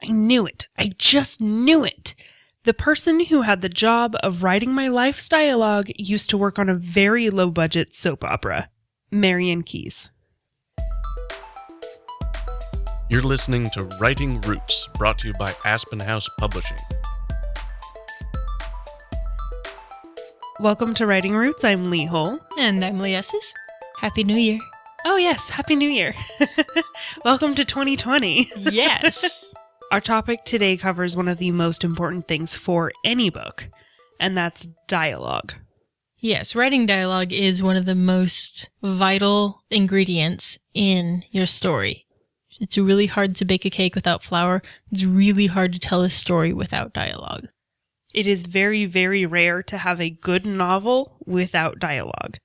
knew it. I just knew it. The person who had the job of writing my life's dialogue used to work on a very low-budget soap opera. Marian Keyes. You're listening to Writing Roots, brought to you by Aspen House Publishing. Welcome to Writing Roots. I'm Leigh Hull. And I'm Leigh Esses. Happy New Year. Oh yes, Happy New Year. Welcome to 2020. Yes. Our topic today covers one of the most important things for any book, and that's dialogue. Yes, writing dialogue is one of the most vital ingredients in your story. It's really hard to bake a cake without flour. It's really hard to tell a story without dialogue. It is very, very rare to have a good novel without dialogue.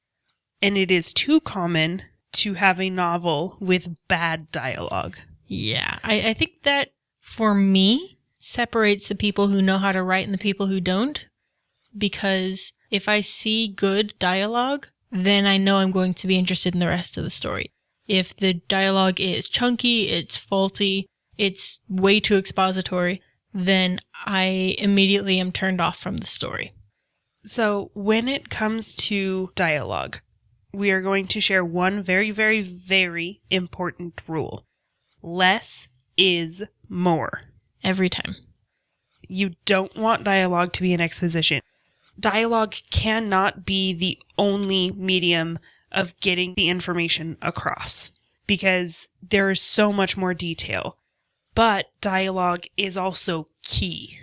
And it is too common to have a novel with bad dialogue. Yeah, I think that, for me, separates the people who know how to write and the people who don't. Because if I see good dialogue, then I know I'm going to be interested in the rest of the story. If the dialogue is chunky, it's faulty, it's way too expository, then I immediately am turned off from the story. So when it comes to dialogue, we are going to share one very, very, very important rule. Less is more. Every time. You don't want dialogue to be an exposition. Dialogue cannot be the only medium of getting the information across, because there is so much more detail. But dialogue is also key.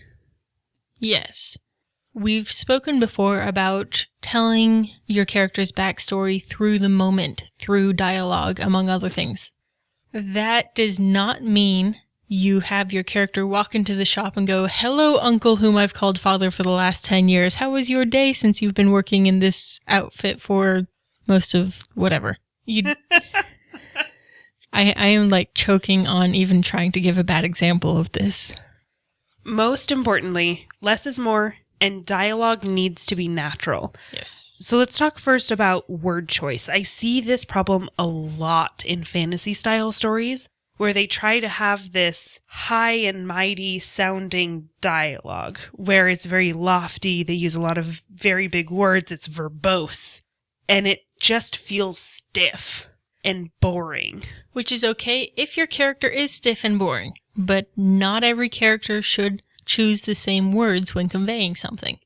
Yes. We've spoken before about telling your character's backstory through the moment, through dialogue, among other things. That does not mean you have your character walk into the shop and go, "Hello, uncle whom I've called father for the last 10 years. How was your day since you've been working in this outfit for most of whatever?" I am like choking on even trying to give a bad example of this. Most importantly, less is more, and dialogue needs to be natural. Yes. So let's talk first about word choice. I see this problem a lot in fantasy style stories, where they try to have this high and mighty sounding dialogue, where it's very lofty, they use a lot of very big words, it's verbose, and it just feels stiff and boring. Which is okay if your character is stiff and boring, but not every character should choose the same words when conveying something.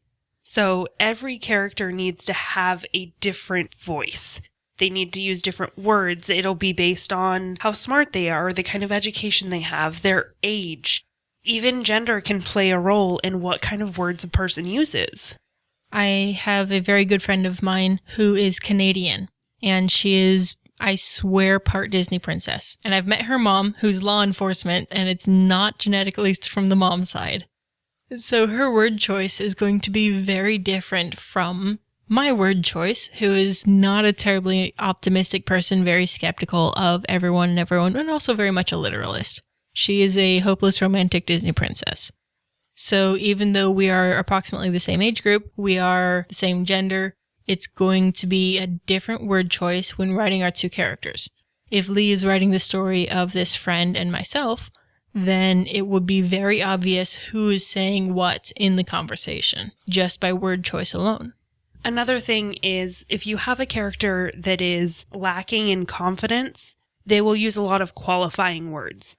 So every character needs to have a different voice. They need to use different words. It'll be based on how smart they are, the kind of education they have, their age. Even gender can play a role in what kind of words a person uses. I have a very good friend of mine who is Canadian, and she is, I swear, part Disney princess. And I've met her mom, who's law enforcement, and it's not genetic, at least from the mom's side. So her word choice is going to be very different from my word choice, who is not a terribly optimistic person, very skeptical of everyone and everyone, and also very much a literalist. She is a hopeless romantic Disney princess. So even though we are approximately the same age group, we are the same gender, it's going to be a different word choice when writing our two characters. If Leigh is writing the story of this friend and myself, then it would be very obvious who is saying what in the conversation, just by word choice alone. Another thing is, if you have a character that is lacking in confidence, they will use a lot of qualifying words.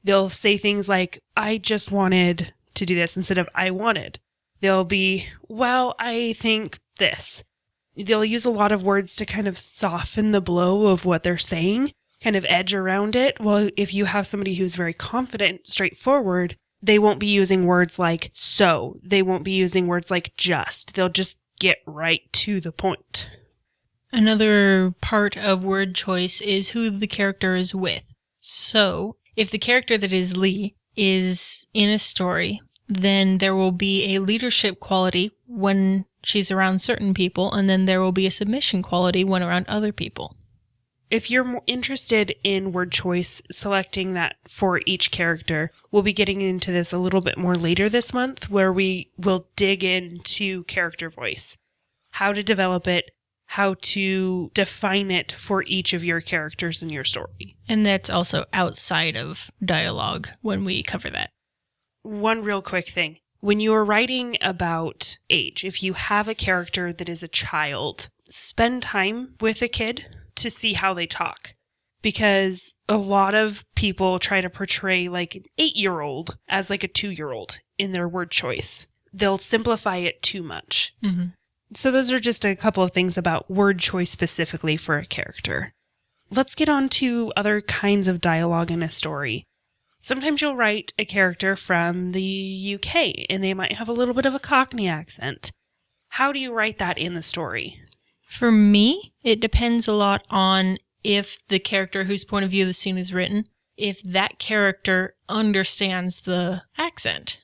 They'll say things like, "I just wanted to do this," instead of "I wanted." They'll be, "Well, I think this." They'll use a lot of words to kind of soften the blow of what they're saying, kind of edge around it. Well, if you have somebody who's very confident, straightforward, they won't be using words like "so." They won't be using words like "just." They'll just get right to the point. Another part of word choice is who the character is with. So, if the character that is Leigh is in a story, then there will be a leadership quality when she's around certain people, and then there will be a submission quality when around other people. If you're more interested in word choice, selecting that for each character, we'll be getting into this a little bit more later this month, where we will dig into character voice, how to develop it, how to define it for each of your characters in your story. And that's also outside of dialogue when we cover that. One real quick thing. When you are writing about age, if you have a character that is a child, spend time with a kid to see how they talk. Because a lot of people try to portray like an 8-year-old as like a 2-year-old in their word choice. They'll simplify it too much. Mm-hmm. So those are just a couple of things about word choice specifically for a character. Let's get on to other kinds of dialogue in a story. Sometimes you'll write a character from the UK and they might have a little bit of a Cockney accent. How do you write that in the story? For me, it depends a lot on if the character whose point of view the scene is written, if that character understands the accent.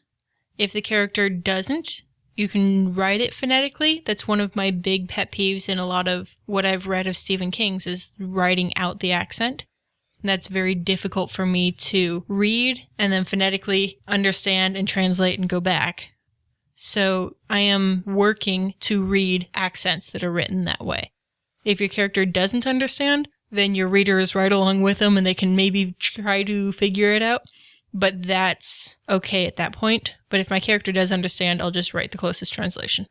If the character doesn't, you can write it phonetically. That's one of my big pet peeves in a lot of what I've read of Stephen King's is writing out the accent. And that's very difficult for me to read and then phonetically understand and translate and go back. So I am working to read accents that are written that way. If your character doesn't understand, then your reader is right along with them and they can maybe try to figure it out. But that's okay at that point. But if my character does understand, I'll just write the closest translation.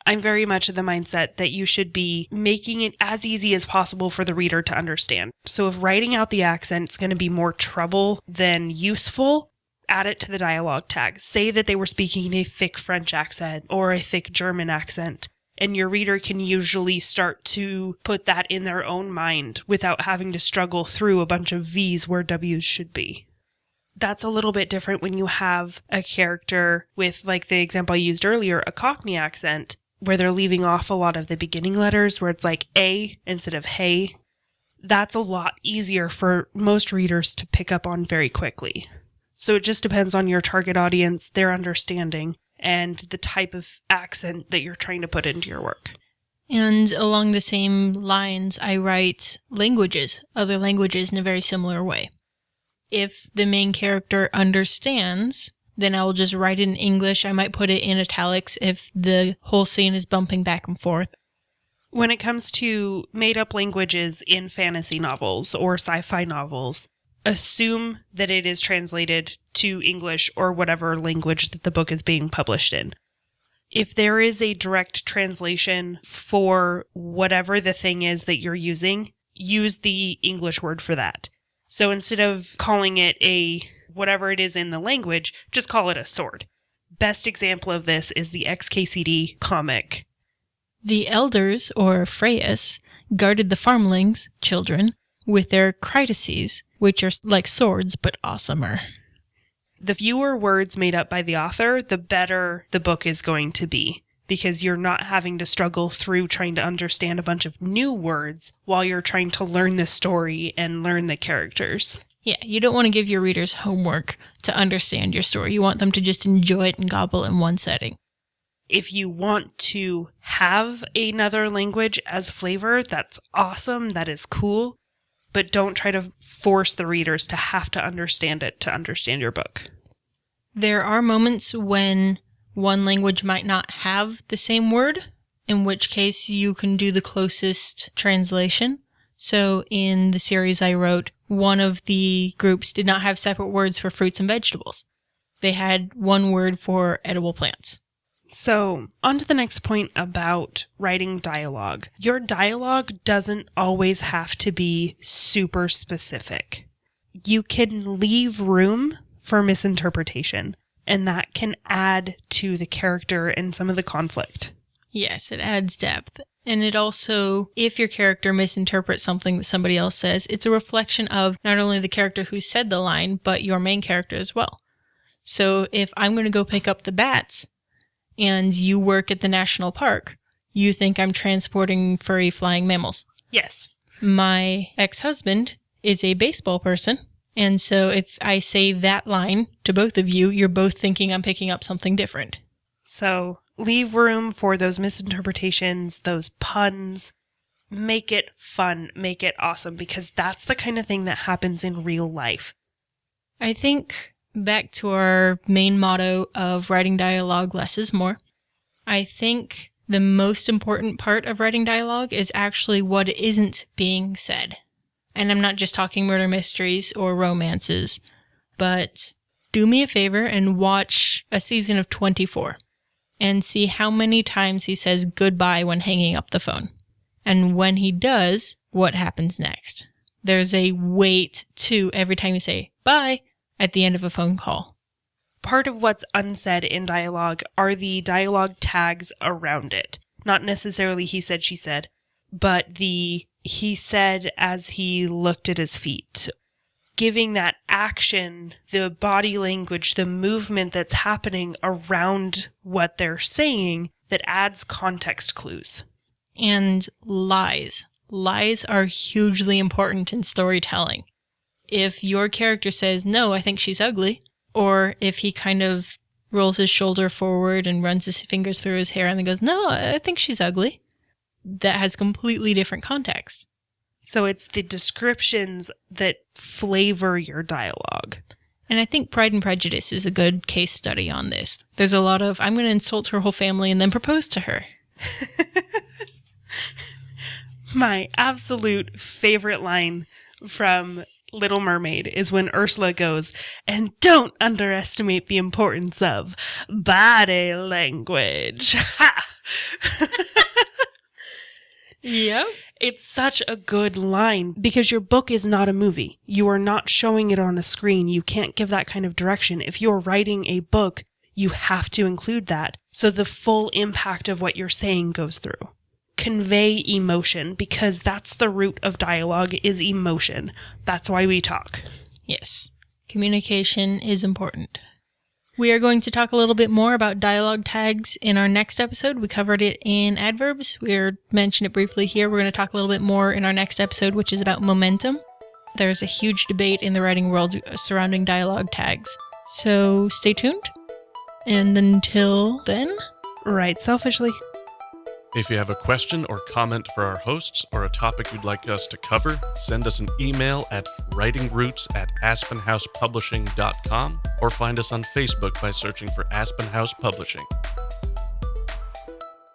I'm very much of the mindset that you should be making it as easy as possible for the reader to understand. So if writing out the accent is going to be more trouble than useful, add it to the dialogue tag. Say that they were speaking a thick French accent or a thick German accent, and your reader can usually start to put that in their own mind without having to struggle through a bunch of V's where W's should be. That's a little bit different when you have a character with, like the example I used earlier, a Cockney accent, where they're leaving off a lot of the beginning letters, where it's like A instead of hey. That's a lot easier for most readers to pick up on very quickly. So it just depends on your target audience, their understanding, and the type of accent that you're trying to put into your work. And along the same lines, I write other languages in a very similar way. If the main character understands, then I will just write it in English. I might put it in italics if the whole scene is bumping back and forth. When it comes to made-up languages in fantasy novels or sci-fi novels, assume that it is translated to English or whatever language that the book is being published in. If there is a direct translation for whatever the thing is that you're using, use the English word for that. So instead of calling it a whatever it is in the language, just call it a sword. Best example of this is the XKCD comic. The elders, or Freyas, guarded the farmlings, children, with their critices, which are like swords, but awesomer. The fewer words made up by the author, the better the book is going to be, because you're not having to struggle through trying to understand a bunch of new words while you're trying to learn the story and learn the characters. Yeah, you don't want to give your readers homework to understand your story. You want them to just enjoy it and gobble in one setting. If you want to have another language as flavor, that's awesome, that is cool, but don't try to force the readers to have to understand it to understand your book. There are moments when one language might not have the same word, in which case you can do the closest translation. So in the series I wrote, one of the groups did not have separate words for fruits and vegetables. They had one word for edible plants. So, on to the next point about writing dialogue. Your dialogue doesn't always have to be super specific. You can leave room for misinterpretation, and that can add to the character and some of the conflict. Yes, it adds depth. And it also, if your character misinterprets something that somebody else says, it's a reflection of not only the character who said the line, but your main character as well. So if I'm going to go pick up the bats, and you work at the national park, you think I'm transporting furry flying mammals. Yes. My ex-husband is a baseball person, and so if I say that line to both of you, you're both thinking I'm picking up something different. So leave room for those misinterpretations, those puns. Make it fun, make it awesome, because that's the kind of thing that happens in real life. I think back to our main motto of writing dialogue, less is more. I think the most important part of writing dialogue is actually what isn't being said. And I'm not just talking murder mysteries or romances, but do me a favor and watch a season of 24 and see how many times he says goodbye when hanging up the phone. And when he does, what happens next? There's a weight to every time you say bye at the end of a phone call. Part of what's unsaid in dialogue are the dialogue tags around it. Not necessarily he said, she said, but the he said as he looked at his feet. Giving that action, the body language, the movement that's happening around what they're saying that adds context clues. And lies. Lies are hugely important in storytelling. If your character says, no, I think she's ugly, or if he kind of rolls his shoulder forward and runs his fingers through his hair and then goes, no, I think she's ugly, that has completely different context. So it's the descriptions that flavor your dialogue. And I think Pride and Prejudice is a good case study on this. There's a lot of, I'm going to insult her whole family and then propose to her. My absolute favorite line from Little Mermaid is when Ursula goes, and don't underestimate the importance of body language. Ha! Yep. It's such a good line because your book is not a movie. You are not showing it on a screen. You can't give that kind of direction. If you're writing a book, you have to include that so the full impact of what you're saying goes through. Convey emotion because that's the root of dialogue is emotion. That's why we talk. Yes. Communication is important. We are going to talk a little bit more about dialogue tags in our next episode. We covered it in adverbs. We mentioned it briefly here. We're going to talk a little bit more in our next episode, which is about momentum. There's a huge debate in the writing world surrounding dialogue tags. So stay tuned. And until then, write selfishly. If you have a question or comment for our hosts or a topic you'd like us to cover, send us an email at writingroots@aspenhousepublishing.com or find us on Facebook by searching for Aspen House Publishing.